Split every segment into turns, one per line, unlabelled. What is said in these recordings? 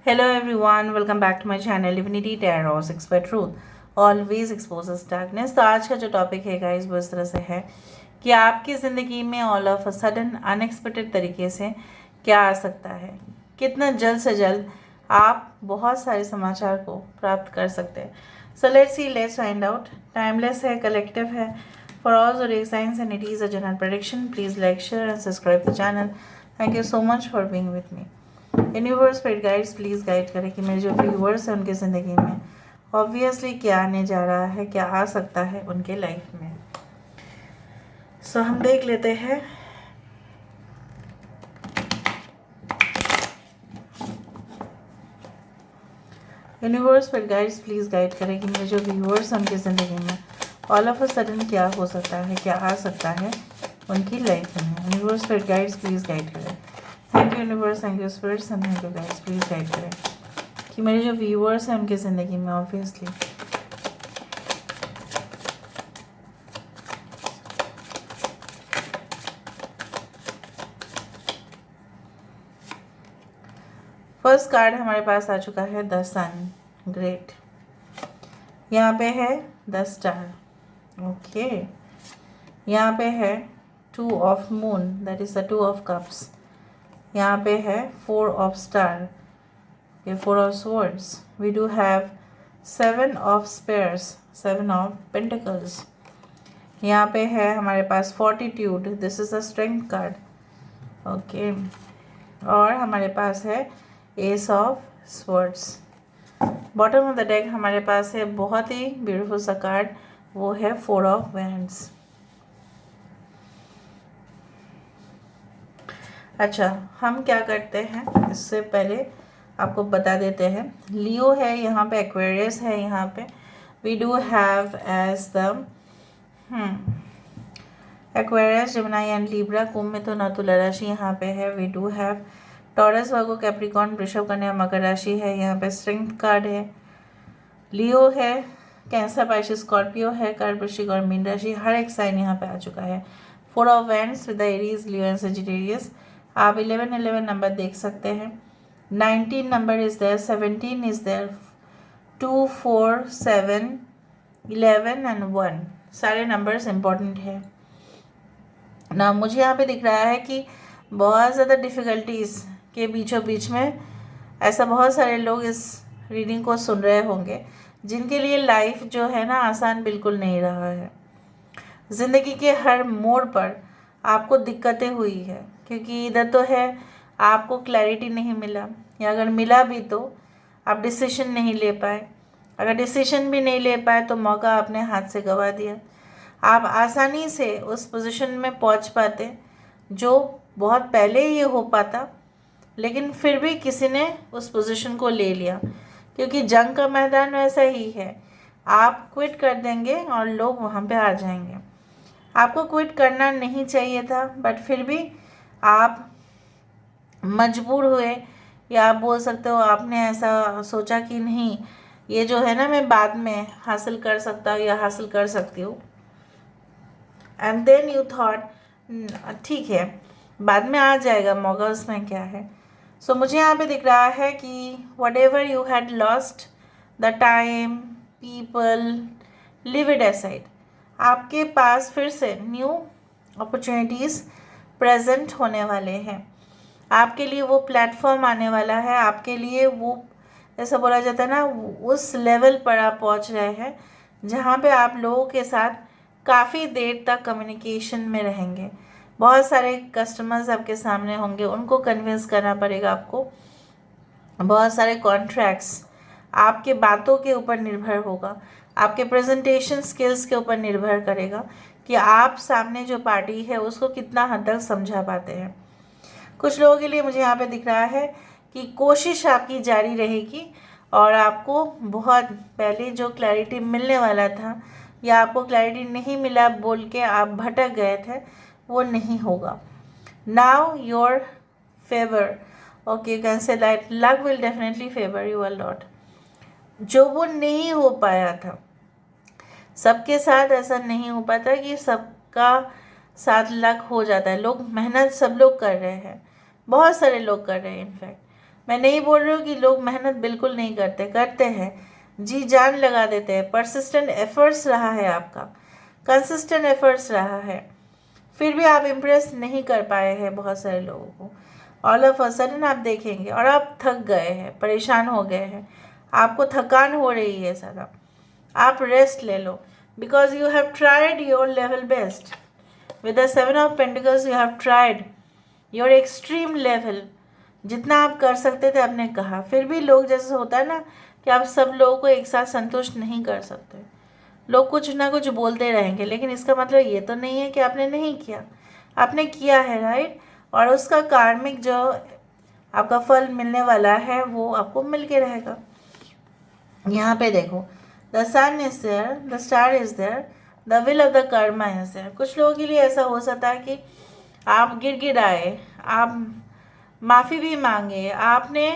Hello everyone, welcome back to my channel Divinity Tarot 6 by Truth always exposes darkness। तो आज का जो topic है गाइस वो इस तरह से है कि आपकी ज़िंदगी में all of a sudden unexpected तरीके से क्या आ सकता है, कितना जल्द से जल्द आप बहुत सारे समाचार को प्राप्त कर सकते हैं। So let's see, let's find out. Timeless है, कलेक्टिव है, for all zodiac science and it is a general prediction. Please like, share and subscribe the channel. Thank you so much for being with me. Universe spirit guides please guide करें कि मेरे जो viewers हैं उनकी ज़िंदगी में obviously क्या आने जा रहा है, क्या आ सकता है उनके लाइफ में। सो हम देख लेते हैं। Universe spirit guides please guide करें कि मेरे जो व्यूअर्स हैं उनकी ज़िंदगी में ऑल ऑफ अ सडन क्या हो सकता है, क्या आ सकता है उनकी लाइफ में। Universe spirit guides please guide करें। Thank you universe, thank you spirits and thank you guides, please guide करें कि मेरे जो व्यूअर्स हैं उनकी ज़िंदगी में ऑब्वियसली फर्स्ट कार्ड हमारे पास आ चुका है द सन। ग्रेट। यहाँ पे है द स्टार। ओके। यहाँ पे है two of moon, that is the two of cups. यहाँ पे है फोर ऑफ स्टार, ये four of swords. We do have seven of spares, seven of pentacles. यहाँ पे है हमारे पास fortitude, this is the strength card. Okay. और हमारे पास है ace of swords. Bottom of the deck हमारे पास है बहुत ही ब्यूटीफुल सा कार्ड, वो है फोर ऑफ वैंड्स। अच्छा, हम क्या करते हैं इससे पहले आपको बता देते हैं। लियो है यहाँ पे, एक्वेरियस है यहाँ पे। We do have as the Aquarius, Gemini and Libra. कुंभ में तो तुला राशि यहाँ पे है। We do have Taurus, Virgo, Capricorn, वृषभ, कन्या, मकर राशि है। यहाँ पे स्ट्रेंथ कार्ड है। लियो है, कैंसर, पाइसेस, स्कॉर्पियो है, कर्क, वृश्चिक और मीन राशि। हर एक साइन यहाँ पे आ चुका है। Four of wands with the Aries, Leo and Sagittarius. आप 11 नंबर देख सकते हैं। 19 number is there, 17 is there, 2, 4, 7, 11 and 1 सारे नंबर्स इम्पॉर्टेंट है ना। मुझे यहाँ पे दिख रहा है कि बहुत ज़्यादा डिफ़िकल्टीज़ के बीचों बीच में ऐसा बहुत सारे लोग इस रीडिंग को सुन रहे होंगे जिनके लिए लाइफ जो है ना आसान बिल्कुल नहीं रहा है। ज़िंदगी के हर मोड़ पर आपको दिक्कतें हुई है, क्योंकि इधर तो है आपको क्लैरिटी नहीं मिला, या अगर मिला भी तो आप डिसीजन नहीं ले पाए। अगर डिसीजन भी नहीं ले पाए तो मौका आपने हाथ से गंवा दिया। आप आसानी से उस पोजीशन में पहुंच पाते जो बहुत पहले ही हो पाता, लेकिन फिर भी किसी ने उस पोजीशन को ले लिया, क्योंकि जंग का मैदान वैसा ही है। आप क्विट कर देंगे और लोग वहाँ पे आ जाएंगे। आपको क्विट करना नहीं चाहिए था, बट फिर भी आप मजबूर हुए, या आप बोल सकते हो आपने ऐसा सोचा कि नहीं, ये जो है ना मैं बाद में हासिल कर सकता हूँ या हासिल कर सकती हूँ। एंड देन यू थॉट ठीक है बाद में आ जाएगा मौका, उसमें क्या है। सो मुझे यहाँ पे दिख रहा है कि what ever you had lost the time, people, live it aside. आपके पास फिर से न्यू अपॉर्चुनिटीज़ प्रेजेंट होने वाले हैं। आपके लिए वो प्लेटफॉर्म आने वाला है, आपके लिए वो ऐसा बोला जाता है ना, उस लेवल पर आप पहुंच रहे हैं जहाँ पे आप लोगों के साथ काफ़ी देर तक कम्युनिकेशन में रहेंगे। बहुत सारे कस्टमर्स आपके सामने होंगे, उनको कन्विंस करना पड़ेगा आपको। बहुत सारे कॉन्ट्रैक्ट्स आपके बातों के ऊपर निर्भर होगा, आपके प्रेजेंटेशन स्किल्स के ऊपर निर्भर करेगा कि आप सामने जो पार्टी है उसको कितना हद तक समझा पाते हैं। कुछ लोगों के लिए मुझे यहाँ पे दिख रहा है कि कोशिश आपकी जारी रहेगी, और आपको बहुत पहले जो क्लैरिटी मिलने वाला था या आपको क्लैरिटी नहीं मिला बोल के आप भटक गए थे, वो नहीं होगा। Now your favour, okay, you can say that luck will definitely favour you a lot. जो वो नहीं हो पाया था, सबके साथ ऐसा नहीं हो पाता कि सबका साथ लक हो जाता है। लोग मेहनत सब लोग कर रहे हैं, बहुत सारे लोग कर रहे हैं इनफैक्ट, मैं नहीं बोल रही हूँ कि लोग मेहनत बिल्कुल नहीं करते, करते हैं, जी जान लगा देते हैं, परसिस्टेंट एफर्ट्स रहा है आपका, कंसिस्टेंट एफर्ट्स रहा है, फिर भी आप इम्प्रेस नहीं कर पाए हैं बहुत सारे लोगों को। ऑल ऑफ अ सडन आप देखेंगे और आप थक गए हैं, परेशान हो गए हैं, आपको थकान हो रही है सारा, आप रेस्ट ले लो, because you have tried your level best. With the 7 of Pentacles you have tried your extreme level, जितना आप कर सकते थे आपने कहा, फिर भी लोग, जैसे होता है ना कि आप सब लोगों को एक साथ संतुष्ट नहीं कर सकते, लोग कुछ ना कुछ बोलते रहेंगे, लेकिन इसका मतलब ये तो नहीं है कि आपने नहीं किया, आपने किया है, राइट। और उसका कार्मिक जो आपका फल मिलने वाला है वो आपको मिल के रहेगा। यहाँ पे देखो, the sun is there, the star is there, the will of the karma is there. कुछ लोगों के लिए ऐसा हो सकता है कि आप गिड़गिड़ाए, आप माफ़ी भी मांगे, आपने,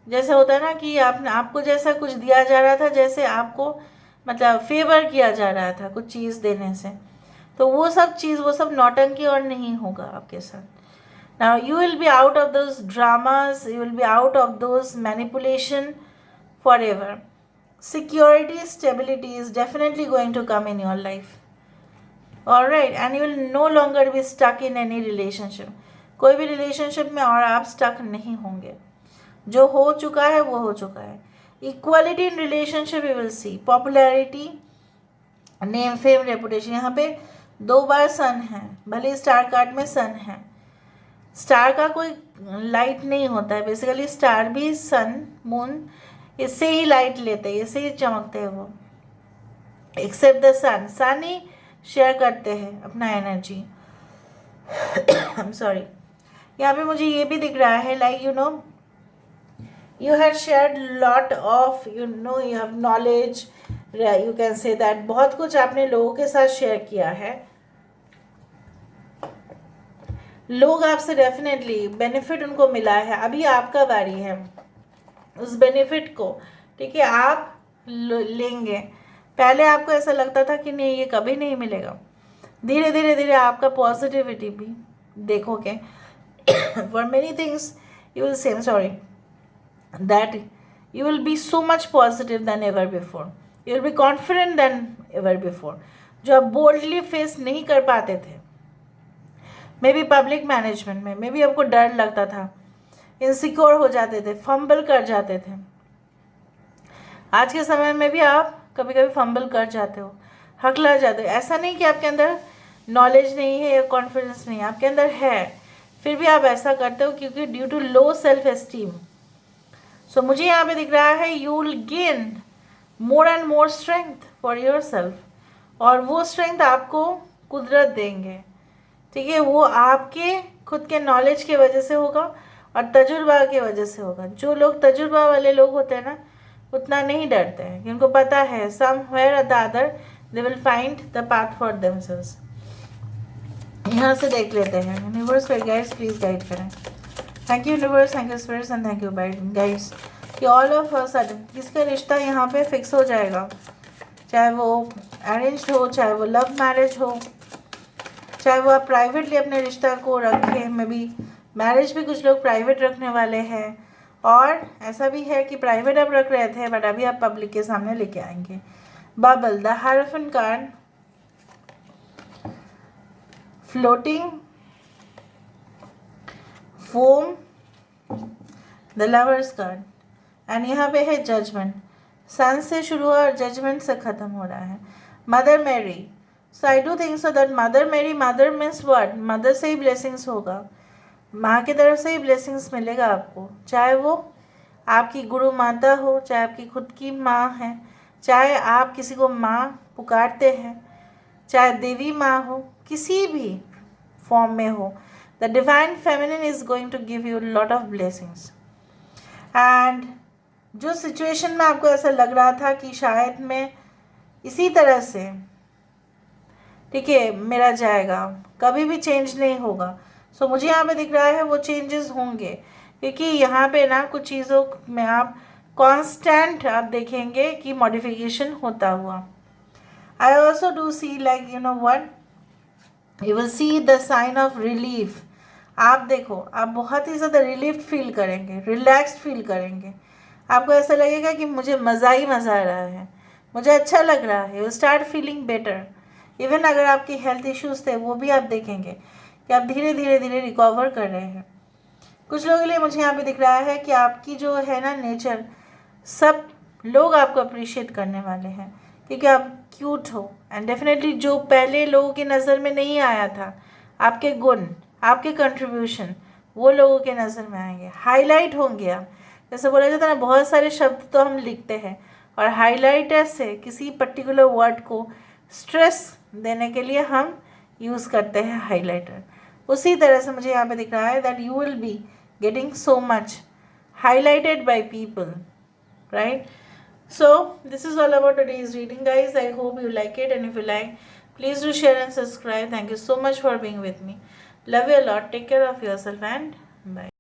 जैसे होता है ना कि आपको जैसा कुछ दिया जा रहा था, जैसे आपको मतलब फेवर किया जा रहा था कुछ चीज़ देने से, तो वो सब चीज़, वो सब नौटंकी और नहीं होगा आपके साथ। Now you will be out of those dramas, you will be out of those manipulation for ever. Security, stability is definitely going to come in your life. Alright, and you will no longer be stuck in any relationship. कोई भी relationship में और आप stuck नहीं होंगे, जो हो चुका है वो हो चुका है। Equality in relationship you will see, popularity, name, fame, reputation. यहाँ पे 2 बार सन है, भले स्टार कार्ड में सन है, स्टार का कोई लाइट नहीं होता है, बेसिकली स्टार भी सन, मून, इससे ही लाइट लेते हैं, इससे ही चमकते हैं वो, एक्सेप्ट द सन, सन ही शेयर करते हैं अपना एनर्जी। I am sorry. यहाँ पे मुझे ये भी दिख रहा है, like you have shared lot of, you have knowledge, you can say that, बहुत कुछ आपने लोगों के साथ शेयर किया है, लोग आपसे डेफिनेटली बेनिफिट उनको मिला है, अभी आपका बारी है उस बेनिफिट को, ठीक है, आप लेंगे। पहले आपको ऐसा लगता था कि नहीं ये कभी नहीं मिलेगा, धीरे धीरे धीरे आपका पॉजिटिविटी भी देखोगे। For many things you will say, sorry, that you will be so much positive than ever before, you will be confident than ever before, जो आप boldly face नहीं कर पाते थे, मे बी पब्लिक मैनेजमेंट में, may be आपको डर लगता था, इनसिक्योर हो जाते थे, फंबल कर जाते थे। आज के समय में भी आप कभी कभी फंबल कर जाते हो, हकला जाते हो। ऐसा नहीं कि आपके अंदर नॉलेज नहीं है या कॉन्फिडेंस नहीं है, आपके अंदर है, फिर भी आप ऐसा करते हो क्योंकि due to low self esteem. So मुझे यहाँ पे दिख रहा है you will gain more and more strength for yourself, और वो स्ट्रेंथ आपको कुदरत देंगे, ठीक है, वो आपके खुद के नॉलेज की वजह से होगा और तजुर्बा की वजह से होगा। जो लोग तजुर्बा वाले लोग होते हैं ना, उतना नहीं डरते हैं, क्योंकि उनको पता है somewhere the other they will find the path for themselves. यहाँ से देख लेते हैं, यूनिवर्स पर गाइड्स प्लीज गाइड करें। Thank you universe, thank you spirits and thank you guides कि ऑल ऑफ अ सडन किसका रिश्ता यहाँ पे फिक्स हो जाएगा, चाहे वो अरेंज्ड हो, चाहे वो लव मैरिज हो, चाहे वो आप प्राइवेटली अपने रिश्ता को रखें, मे बी मैरिज भी कुछ लोग प्राइवेट रखने वाले हैं, और ऐसा भी है कि प्राइवेट आप रख रहे थे बट अभी आप पब्लिक के सामने लेके आएंगे। Bubble, the hierophant card, floating, foam, the lovers card, and यहाँ पे है जजमेंट। सन से शुरू हुआ और जजमेंट से ख़त्म हो रहा है। Mother Mary, so I do think so that Mother Mary, mother means word, mother से ही ब्लेसिंग्स होगा, माँ की तरफ से ही ब्लेसिंग्स मिलेगा आपको, चाहे वो आपकी गुरु माता हो, चाहे आपकी खुद की माँ है, चाहे आप किसी को माँ पुकारते हैं, चाहे देवी माँ हो, किसी भी फॉर्म में हो, the divine feminine is going to give you lot of blessings. And जो सिचुएशन में आपको ऐसा लग रहा था कि शायद मैं इसी तरह से, ठीक है, मेरा जाएगा, कभी भी चेंज नहीं होगा, सो मुझे यहाँ पे दिख रहा है वो चेंजेस होंगे, क्योंकि यहाँ पे ना कुछ चीज़ों में आप कांस्टेंट आप देखेंगे कि मॉडिफिकेशन होता हुआ। I also do see like you know what, you will see the sign of relief आप देखो, आप बहुत ही ज़्यादा रिलीफ फील करेंगे, रिलैक्स्ड फील करेंगे। आपको ऐसा लगेगा कि मुझे मज़ा ही मज़ा आ रहा है, मुझे अच्छा लग रहा है। You start feeling better. Even अगर आपकी हेल्थ इश्यूज थे वो भी आप देखेंगे कि आप धीरे धीरे धीरे रिकवर कर रहे हैं। कुछ लोगों के लिए मुझे यहाँ पे दिख रहा है कि आपकी जो है ना नेचर, सब लोग आपको अप्रिशिएट करने वाले हैं क्योंकि आप क्यूट हो। एंड डेफिनेटली जो पहले लोगों की नज़र में नहीं आया था, आपके गुण, आपके कंट्रीब्यूशन, वो लोगों के नज़र में आएंगे, हाईलाइट होंगे आप। जैसे बोला जाता है ना, बहुत सारे शब्द तो हम लिखते हैं और हाईलाइटर से किसी पर्टिकुलर वर्ड को स्ट्रेस देने के लिए हम यूज़ करते हैं हाईलाइटर। उसी तरह से मुझे यहाँ पे दिख रहा है that you will be getting so much highlighted by people, right? So this is all about today's reading, guys. I hope you like it, and if you like, please do share and subscribe. Thank you so much for being with me. Love you a lot. Take care of yourself, and bye.